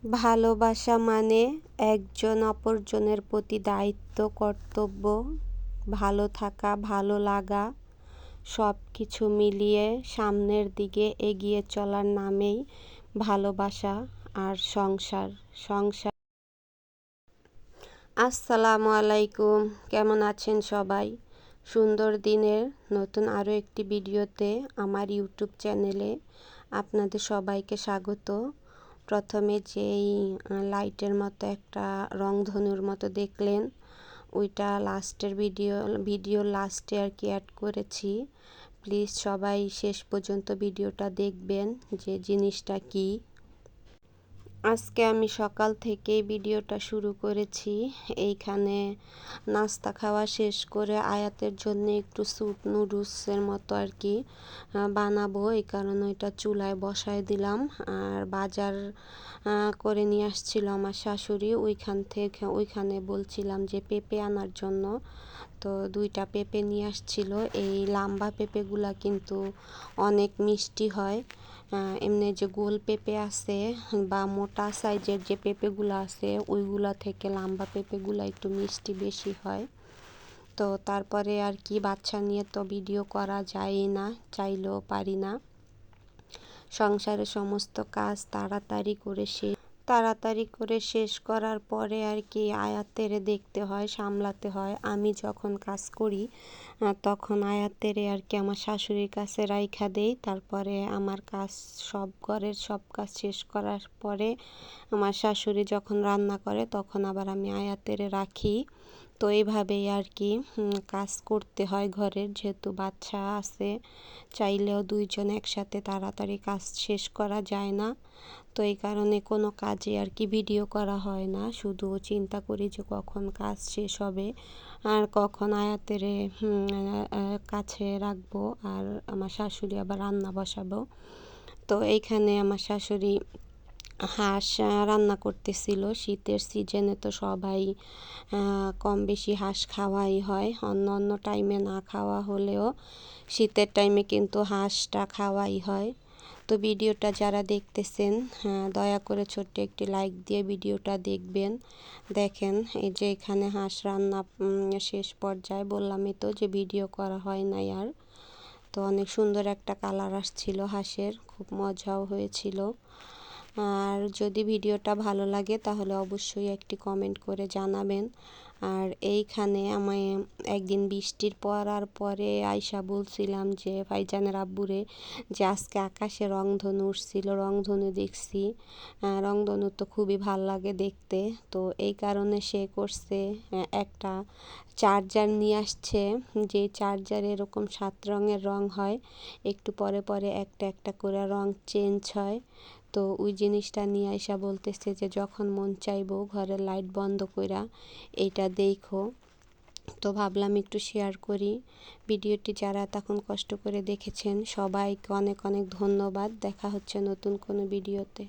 ভালোবাসা মানে একজন অপরজনের প্রতি দায়িত্ব, কর্তব্য, ভালো থাকা, ভালো লাগা সব কিছু মিলিয়ে সামনের দিকে এগিয়ে চলার নামেই ভালোবাসা আর সংসার। আসসালামু আলাইকুম, কেমন আছেন সবাই? সুন্দর দিনের নতুন আরও একটি ভিডিওতে আমার ইউটিউব চ্যানেলে আপনাদের সবাইকে স্বাগত। প্রথমে যেই লাইটের মতো একটা রংধনুর মতো দেখলেন, ওইটা লাস্টের ভিডিও লাস্টে আর কি অ্যাড করেছি। প্লিজ সবাই শেষ পর্যন্ত ভিডিওটা দেখবেন যে জিনিসটা কি। আজকে আমি সকাল থেকেই ভিডিওটা শুরু করেছি। এইখানে নাস্তা খাওয়া শেষ করে আয়াতের জন্য একটু স্যুপ নুডলসের মতো আর কি বানাবো, এই কারণে ওইটা চুলায় বসায় দিলাম। আর বাজার করে নিয়ে আসছিল আমার শাশুড়ি, ওইখানে বলছিলাম যে পেঁপে আনার জন্য। তো 2টা পেঁপে নিয়ে আসছিল। এই লম্বা পেঁপেগুলা কিন্তু অনেক মিষ্টি হয়। এমনি যে গোল পেঁপে আছে বা মোটা সাইজের যে পেঁপেগুলো আছে, ওইগুলা থেকে লম্বা পেঁপেগুলো একটু মিষ্টি বেশি হয়। তো তারপরে আর কি, বাচ্চা নিয়ে তো ভিডিও করা যায় না, চাইলেও পারি না। সংসারের সমস্ত কাজ তাড়াতাড়ি করে শেষ করার পরে আর কি আয়াতেরে দেখতে হয়, সামলাতে হয়। আমি যখন কাজ করি তখন আয়াতেরে আর কি আমার শাশুড়ির কাছে রাইখা দেই। তারপরে আমার কাজ ঘরের সব কাজ শেষ করার পরে আমার শাশুড়ি যখন রান্না করে তখন আবার আমি আয়াতেরে রাখি। তো এইভাবেই আর কি কাজ করতে হয় ঘরের, যেহেতু বাচ্চা আছে, চাইলেও 2জন একসাথে তাড়াতাড়ি কাজ শেষ করা যায় না। তো এই কারণে কোনো কাজে আর কি ভিডিও করা হয় না, শুধু চিন্তা করি যে কখন কাজ শেষ হবে আর কখন আয়াতের কাছে রাখবো আর আমার শাশুড়ি আবার রান্না বসাবো। তো এইখানে আমার শাশুড়ি হাঁস রান্না করতেছিল। শীতের সিজনে তো সবাই কম বেশি হাঁস খাওয়াই হয়, অন্য টাইমে না খাওয়া হলেও শীতের টাইমে কিন্তু হাঁসটা খাওয়াই হয়। তো ভিডিওটা যারা দেখতেছেন দয়া করে ছোট্ট একটি লাইক দিয়ে ভিডিওটা দেখবেন। দেখেন এই যে এখানে হাঁস রান্না শেষ পর্যায়ে, বললামই তো যে ভিডিও করা হয় নাই আর। তো অনেক সুন্দর একটা কালার আসছিল হাঁসের, খুব মজাও হয়েছিল। আর যদি ভিডিওটা ভালো লাগে তাহলে অবশ্যই একটি কমেন্ট করে জানাবেন। আর এইখানে আমি একদিন বৃষ্টির পরে আয়শা বলছিলাম যে ভাইজানের আব্বুরে যে আজকে আকাশে রংধনু উঠছিল, রংধনু দেখছি। রংধনু তো খুবই ভাল লাগে দেখতে। তো এই কারণে সে করছে, একটা চার্জার নিয়ে আসছে, যে চার্জারে এরকম 7 রঙের রং হয়, একটু পরে পরে একটা একটা করে রং চেঞ্জ হয়। তো ওই জিনিসটা নিয়ে আইসা বলতেছে যে যখন মন চাইবো ঘরের লাইট বন্ধ কইরা এইটা দেখো। তো ভাবলাম একটু শেয়ার করি। ভিডিওটি যারা তখন কষ্ট করে দেখেছেন সবাইকে অনেক অনেক ধন্যবাদ। দেখা হচ্ছে নতুন কোনো ভিডিওতে।